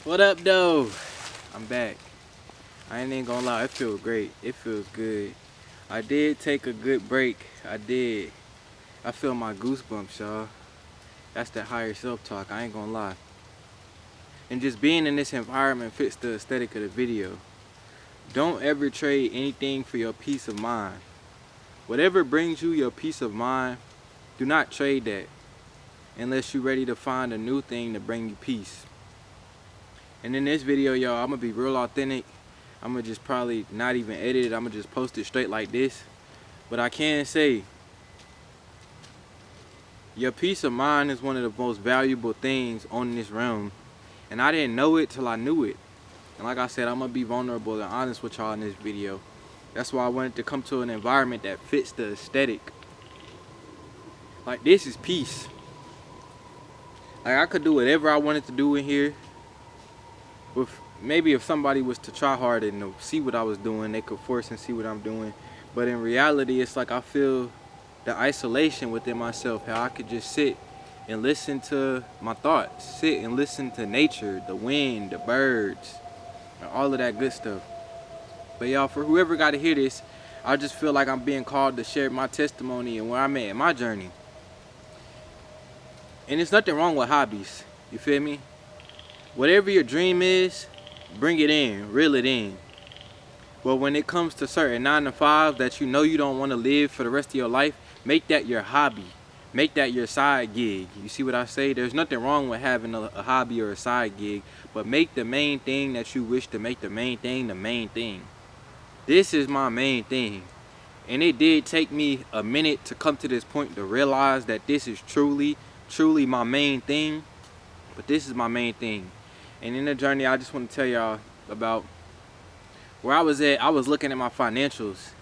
What up, though? I'm back. I ain't even gonna lie, it feels great. It feels good. I did take a good break. I did. I feel my goosebumps, y'all. That's that higher self-talk. I ain't gonna lie. And just being in this environment fits the aesthetic of the video. Don't ever trade anything for your peace of mind. Whatever brings you your peace of mind, do not trade that unless you're ready to find a new thing to bring you peace. And in this video, y'all, I'm gonna be real authentic. I'm gonna just probably not even edit it. I'm gonna just post it straight like this. But I can say, your peace of mind is one of the most valuable things on this realm. And I didn't know it till I knew it. And like I said, I'm gonna be vulnerable and honest with y'all in this video. That's why I wanted to come to an environment that fits the aesthetic. Like, this is peace. Like, I could do whatever I wanted to do in here. With maybe if somebody was to try hard and see what I was doing, they could force and see what I'm doing. But in reality, it's like I feel the isolation within myself, how I could just sit and listen to my thoughts, sit and listen to nature, the wind, the birds, and all of that good stuff. But y'all, for whoever got to hear this, I just feel like I'm being called to share my testimony and where I'm at in my journey. And there's nothing wrong with hobbies, you feel me? Whatever your dream is, bring it in, reel it in. But when it comes to certain 9 to 5 that you know you don't want to live for the rest of your life, make that your hobby. Make that your side gig. You see what I say? There's nothing wrong with having a hobby or a side gig, but make the main thing that you wish to make the main thing the main thing. This is my main thing. And it did take me a minute to come to this point to realize that this is truly my main thing. But this is my main thing. And in the journey, I just want to tell y'all about where I was at. I was looking at my financials,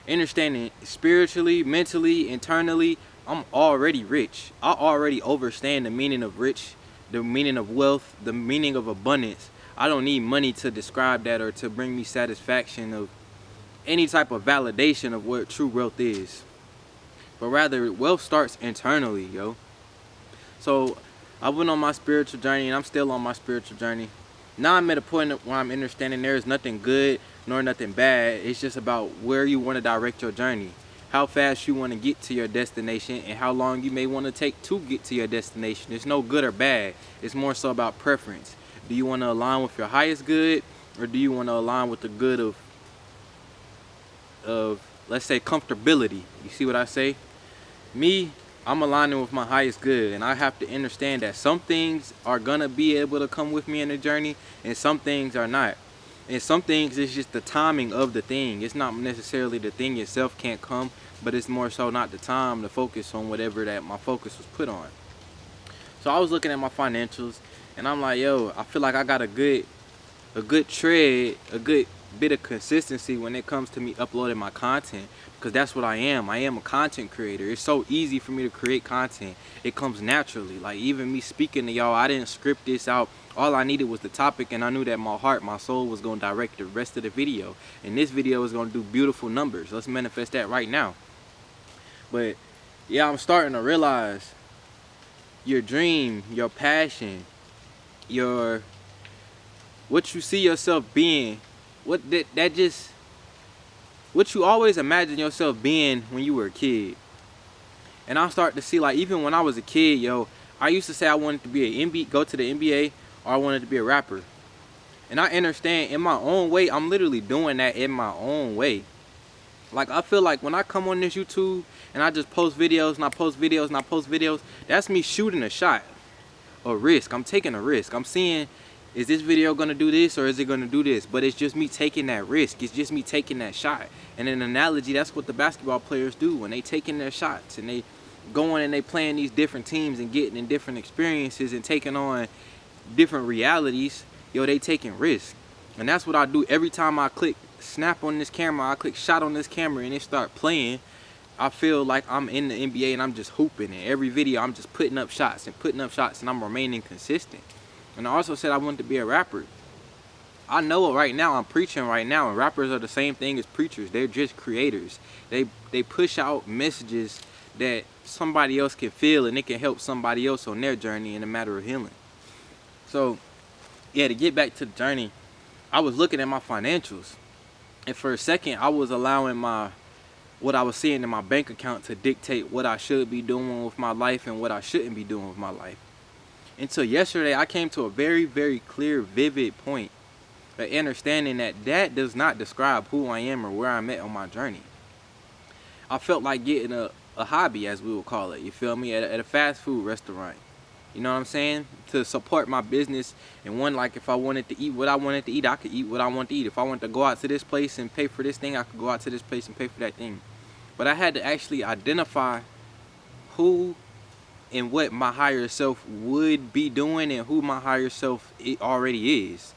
understanding spiritually, mentally, internally, I'm already rich. I already understand the meaning of rich, the meaning of wealth, the meaning of abundance. I don't need money to describe that or to bring me satisfaction of any type of validation of what true wealth is. But rather, wealth starts internally, yo. So I went on my spiritual journey, and I'm still on my spiritual journey. Now I'm at a point where I'm understanding there is nothing good nor nothing bad. It's just about where you want to direct your journey, how fast you want to get to your destination, and how long you may want to take to get to your destination. There's no good or bad. It's more so about preference. Do you want to align with your highest good, or do you want to align with the good of let's say comfortability? You see what I say? Me, I'm aligning with my highest good, and I have to understand that some things are gonna be able to come with me in the journey, and some things are not. And some things it's just the timing of the thing. It's not necessarily the thing itself can't come, but it's more so not the time to focus on whatever that my focus was put on. So I was looking at my financials, and I'm like, yo, I feel like I got a good tread, a good bit of consistency when it comes to me uploading my content, because that's what I am. I am a content creator. It's so easy for me to create content. It comes naturally. Like, even me speaking to y'all, I didn't script this out. All I needed was the topic, and I knew that my heart, my soul was going to direct the rest of the video. And this video is going to do beautiful numbers. Let's manifest that right now. But yeah, I'm starting to realize your dream, your passion, what you see yourself being, what you always imagine yourself being when you were a kid. And I start to see, like, even when I was a kid, yo, I used to say I wanted to be go to the NBA, or I wanted to be a rapper. And I understand in my own way, I'm literally doing that in my own way. Like, I feel like when I come on this YouTube and I just post videos and I post videos and I post videos, that's me shooting a shot, a risk. I'm taking a risk. I'm seeing, is this video gonna do this or is it gonna do this? But it's just me taking that risk. It's just me taking that shot. And in an analogy, that's what the basketball players do when they taking their shots and they going and they playing these different teams and getting in different experiences and taking on different realities. Yo, they taking risks. And that's what I do every time I click snap on this camera, I click shot on this camera and it start playing. I feel like I'm in the NBA and I'm just hooping. And every video I'm just putting up shots and I'm remaining consistent. And I also said I wanted to be a rapper. I know right now, I'm preaching right now, and rappers are the same thing as preachers. They're just creators. They push out messages that somebody else can feel, and it can help somebody else on their journey in a matter of healing. So yeah, to get back to the journey, I was looking at my financials, and for a second, I was allowing what I was seeing in my bank account to dictate what I should be doing with my life and what I shouldn't be doing with my life. Until yesterday, I came to a very, very clear, vivid point of understanding that that does not describe who I am or where I'm at on my journey. I felt like getting a hobby, as we would call it, you feel me, at a fast food restaurant. You know what I'm saying? To support my business. And one, like, if I wanted to eat what I wanted to eat, I could eat what I want to eat. If I wanted to go out to this place and pay for this thing, I could go out to this place and pay for that thing. But I had to actually identify who and what my higher self would be doing and who my higher self it already is.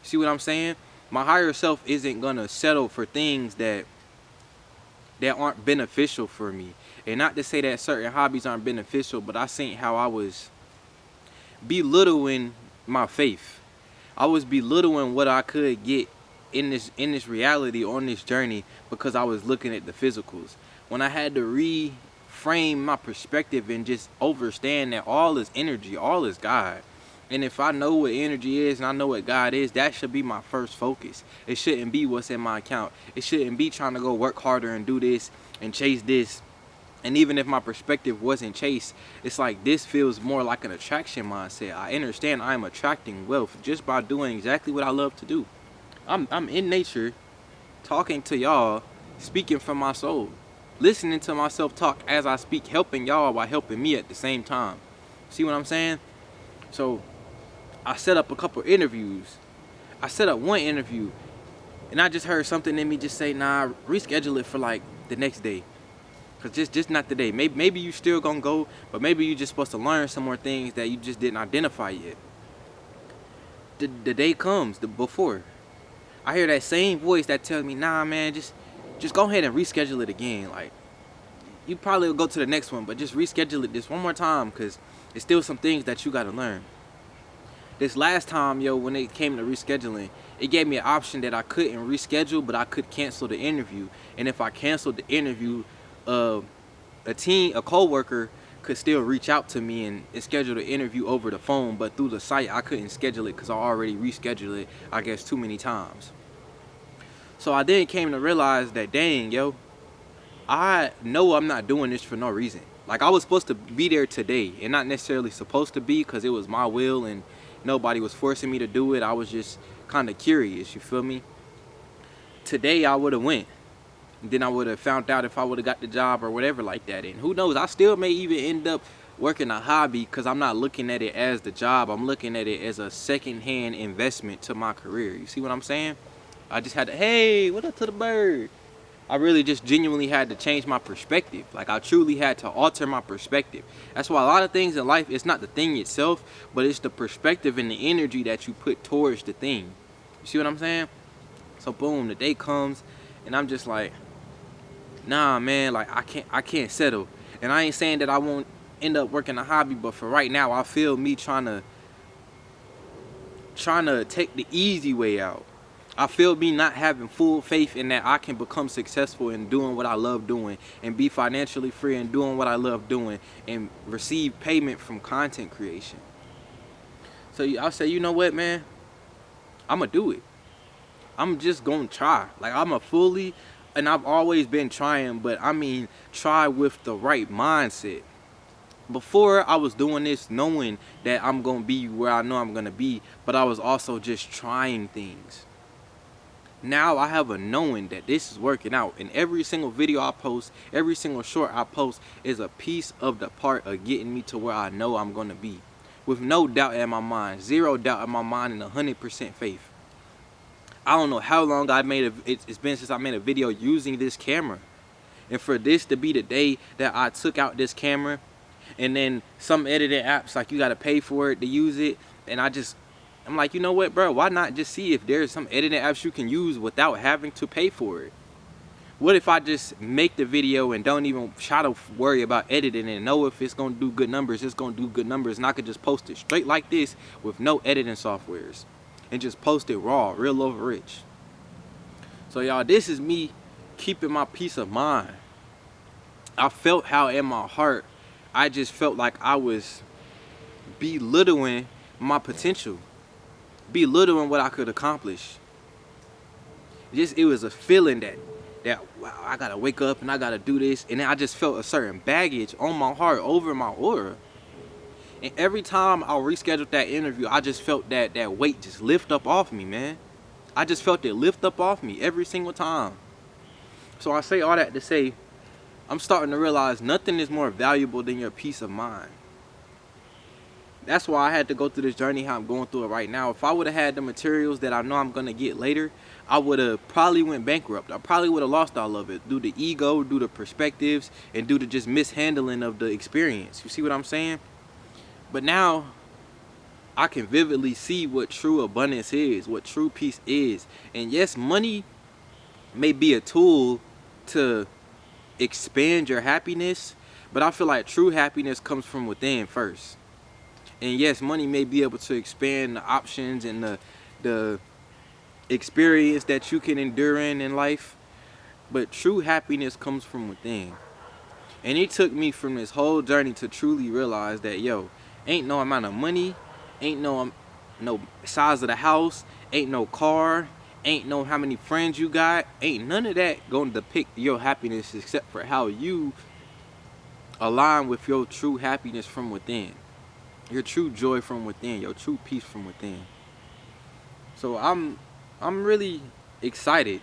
See what I'm saying? My higher self isn't gonna settle for things that aren't beneficial for me. And not to say that certain hobbies aren't beneficial, but I seen how I was belittling my faith. I was belittling what I could get in this reality, on this journey, because I was looking at the physicals. When I had to reframe my perspective and just understand that all is energy, all is God. And if I know what energy is and I know what God is, that should be my first focus. It shouldn't be what's in my account. It shouldn't be trying to go work harder and do this and chase this. And even if my perspective wasn't chase, it's like this feels more like an attraction mindset. I understand I'm attracting wealth just by doing exactly what I love to do. I'm in nature, talking to y'all, speaking from my soul, listening to myself talk as I speak, helping y'all while helping me at the same time. See what I'm saying? So I set up a couple interviews. I set up one interview, and I just heard something in me just say, nah, reschedule it for like the next day. Cause just not today. Maybe you still gonna go, but maybe you just supposed to learn some more things that you just didn't identify yet. The day comes, before. I hear that same voice that tells me, nah, man, just go ahead and reschedule it again. Like, you probably will go to the next one, but just reschedule it this one more time, cause it's still some things that you gotta learn. This last time, when it came to rescheduling, it gave me an option that I couldn't reschedule, but I could cancel the interview. And if I canceled the interview, a co-worker could still reach out to me and schedule the interview over the phone, but through the site I couldn't schedule it because I already rescheduled it, I guess, too many times. So I then came to realize that, dang, I know I'm not doing this for no reason. Like, I was supposed to be there today, and not necessarily supposed to be because it was my will and nobody was forcing me to do it. I was just kind of curious, you feel me? Today I would have went. Then I would have found out if I would have got the job or whatever like that. And who knows, I still may even end up working a hobby because I'm not looking at it as the job. I'm looking at it as a second-hand investment to my career. You see what I'm saying? I just had to, hey, what up to the bird? I really just genuinely had to change my perspective. Like, I truly had to alter my perspective. That's why a lot of things in life, it's not the thing itself, but it's the perspective and the energy that you put towards the thing. You see what I'm saying? So boom, the day comes and I'm just like, nah, man, like, I can't settle. And I ain't saying that I won't end up working a hobby, but for right now, I feel me trying to take the easy way out. I feel me not having full faith in that I can become successful in doing what I love doing and be financially free and doing what I love doing and receive payment from content creation. So I'll say, you know what, man? I'm going to do it. I'm just going to try. Like, and I've always been trying, but I mean, try with the right mindset. Before, I was doing this knowing that I'm going to be where I know I'm going to be, but I was also just trying things. Now I have a knowing that this is working out, and every single video I post, every single short I post is a piece of the part of getting me to where I know I'm going to be. With no doubt in my mind, zero doubt in my mind, and 100% faith. I don't know how long it's been since I made a video using this camera. And for this to be the day that I took out this camera, and then some editing apps, like, you got to pay for it to use it, and I'm like, you know what, bro? Why not just see if there's some editing apps you can use without having to pay for it? What if I just make the video and don't even try to worry about editing and know if it's going to do good numbers, it's going to do good numbers, and I could just post it straight like this with no editing softwares and just post it raw, real over rich. So y'all, this is me keeping my peace of mind. I felt how in my heart, I just felt like I was belittling my potential. belittling what I could accomplish. It was a feeling that wow, I gotta wake up and I gotta do this, and then I just felt a certain baggage on my heart over my aura. And every time I rescheduled that interview, I just felt that weight just lift up off me, man. I just felt it lift up off me every single time. So I say all that to say, I'm starting to realize nothing is more valuable than your peace of mind. That's why I had to go through this journey how I'm going through it right now. If I would have had the materials that I know I'm going to get later, I would have probably went bankrupt. I probably would have lost all of it due to ego, due to perspectives, and due to just mishandling of the experience. You see what I'm saying? But now I can vividly see what true abundance is, what true peace is. And yes, money may be a tool to expand your happiness, but I feel like true happiness comes from within first. And yes, money may be able to expand the options and the experience that you can endure in life, but true happiness comes from within. And it took me from this whole journey to truly realize that, yo, ain't no amount of money, ain't no size of the house, ain't no car, ain't no how many friends you got, ain't none of that going to depict your happiness except for how you align with your true happiness from within. Your true joy from within, your true peace from within. So I'm really excited.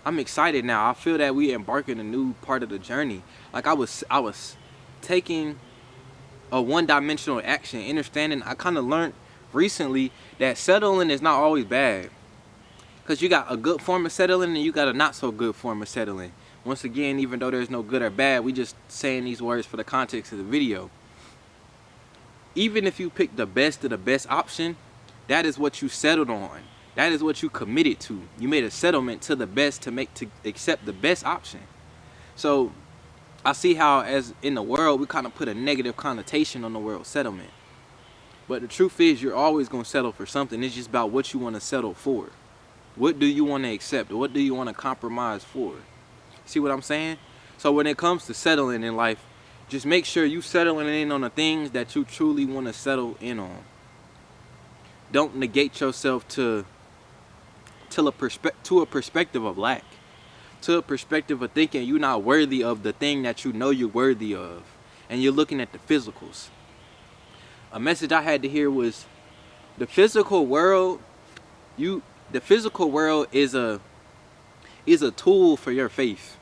I'm excited now. I feel that we embarking a new part of the journey. Like I was taking a one-dimensional action, understanding. I kind of learned recently that settling is not always bad. Because you got a good form of settling and you got a not so good form of settling. Once again, even though there's no good or bad, we just saying these words for the context of the video. Even if you pick the best of the best option, that is what you settled on. That is what you committed to. You made a settlement to the best to accept the best option. So I see how as in the world, we kind of put a negative connotation on the word settlement. But the truth is you're always going to settle for something. It's just about what you want to settle for. What do you want to accept? What do you want to compromise for? See what I'm saying? So when it comes to settling in life, just make sure you settling in on the things that you truly want to settle in on. Don't negate yourself to a perspective of lack, to a perspective of thinking you're not worthy of the thing that you know you're worthy of, and you're looking at the physicals. A message I had to hear was the physical world. The physical world is a tool for your faith,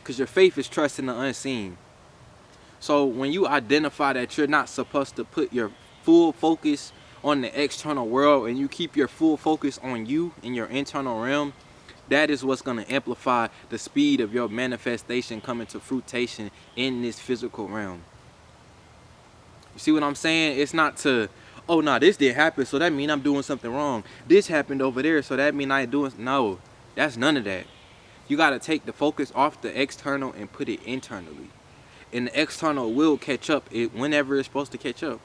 because your faith is trusting the unseen. So when you identify that you're not supposed to put your full focus on the external world and you keep your full focus on you in your internal realm, that is what's going to amplify the speed of your manifestation coming to fruition in this physical realm. You see what I'm saying? It's not to, oh no, this didn't happen, so that means I'm doing something wrong. This happened over there, so that means I ain't doing. No, that's none of that. You got to take the focus off the external and put it internally. And the external will catch up whenever it's supposed to catch up.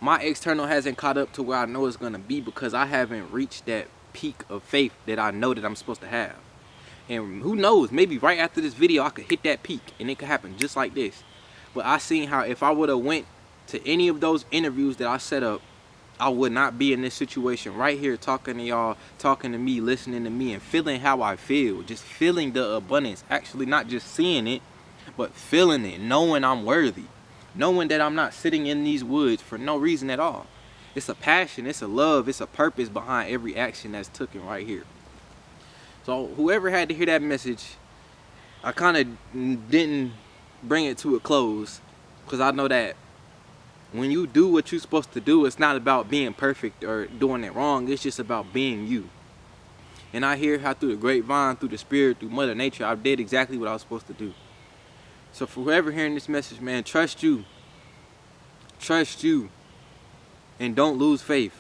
My external hasn't caught up to where I know it's going to be because I haven't reached that peak of faith that I know that I'm supposed to have. And who knows, maybe right after this video I could hit that peak and it could happen just like this. But I seen how if I would have went to any of those interviews that I set up, I would not be in this situation right here talking to y'all, talking to me, listening to me, and feeling how I feel. Just feeling the abundance. Actually not just seeing it, but feeling it, knowing I'm worthy. Knowing that I'm not sitting in these woods for no reason at all. It's a passion, it's a love, it's a purpose behind every action that's taken right here. So whoever had to hear that message, I kind of didn't bring it to a close, because I know that when you do what you're supposed to do, it's not about being perfect or doing it wrong. It's just about being you. And I hear how through the grapevine, through the spirit, through Mother Nature, I did exactly what I was supposed to do. So for whoever hearing this message, man, trust you. Trust you. And don't lose faith.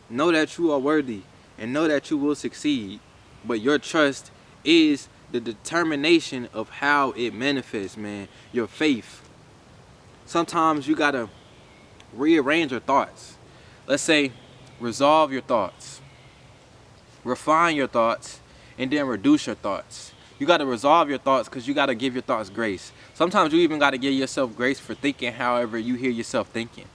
Know that you are worthy and know that you will succeed. But your trust is the determination of how it manifests, man. Your faith. Sometimes you gotta rearrange your thoughts. Let's say, resolve your thoughts. Refine your thoughts, and then reduce your thoughts. You got to resolve your thoughts because you got to give your thoughts grace. Sometimes you even got to give yourself grace for thinking however you hear yourself thinking.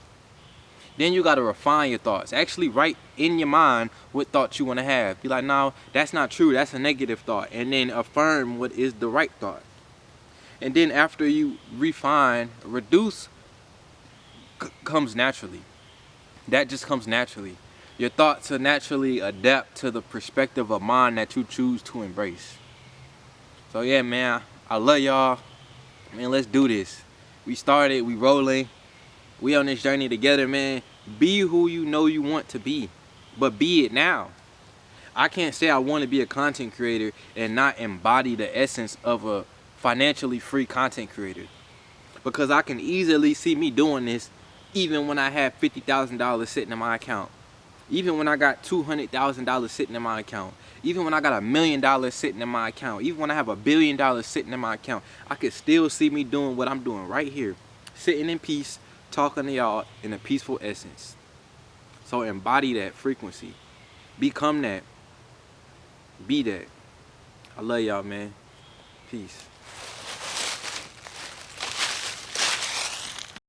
Then you got to refine your thoughts. Actually write in your mind what thoughts you want to have. Be like, no, that's not true. That's a negative thought. And then affirm what is the right thought. And then after you refine, reduce comes naturally. That just comes naturally. Your thoughts will naturally adapt to the perspective of mind that you choose to embrace. So yeah, man, I love y'all. Man, let's do this. We started, we rolling. We on this journey together, man. Be who you know you want to be, but be it now. I can't say I want to be a content creator and not embody the essence of a financially free content creator, because I can easily see me doing this even when I have $50,000 sitting in my account, even when I got $200,000 sitting in my account, even when I got $1 million sitting in my account, even when I have $1 billion sitting in my account. I could still see me doing what I'm doing right here, sitting in peace, talking to y'all in a peaceful essence. So embody that frequency, become that, be that. I love y'all, man. Peace.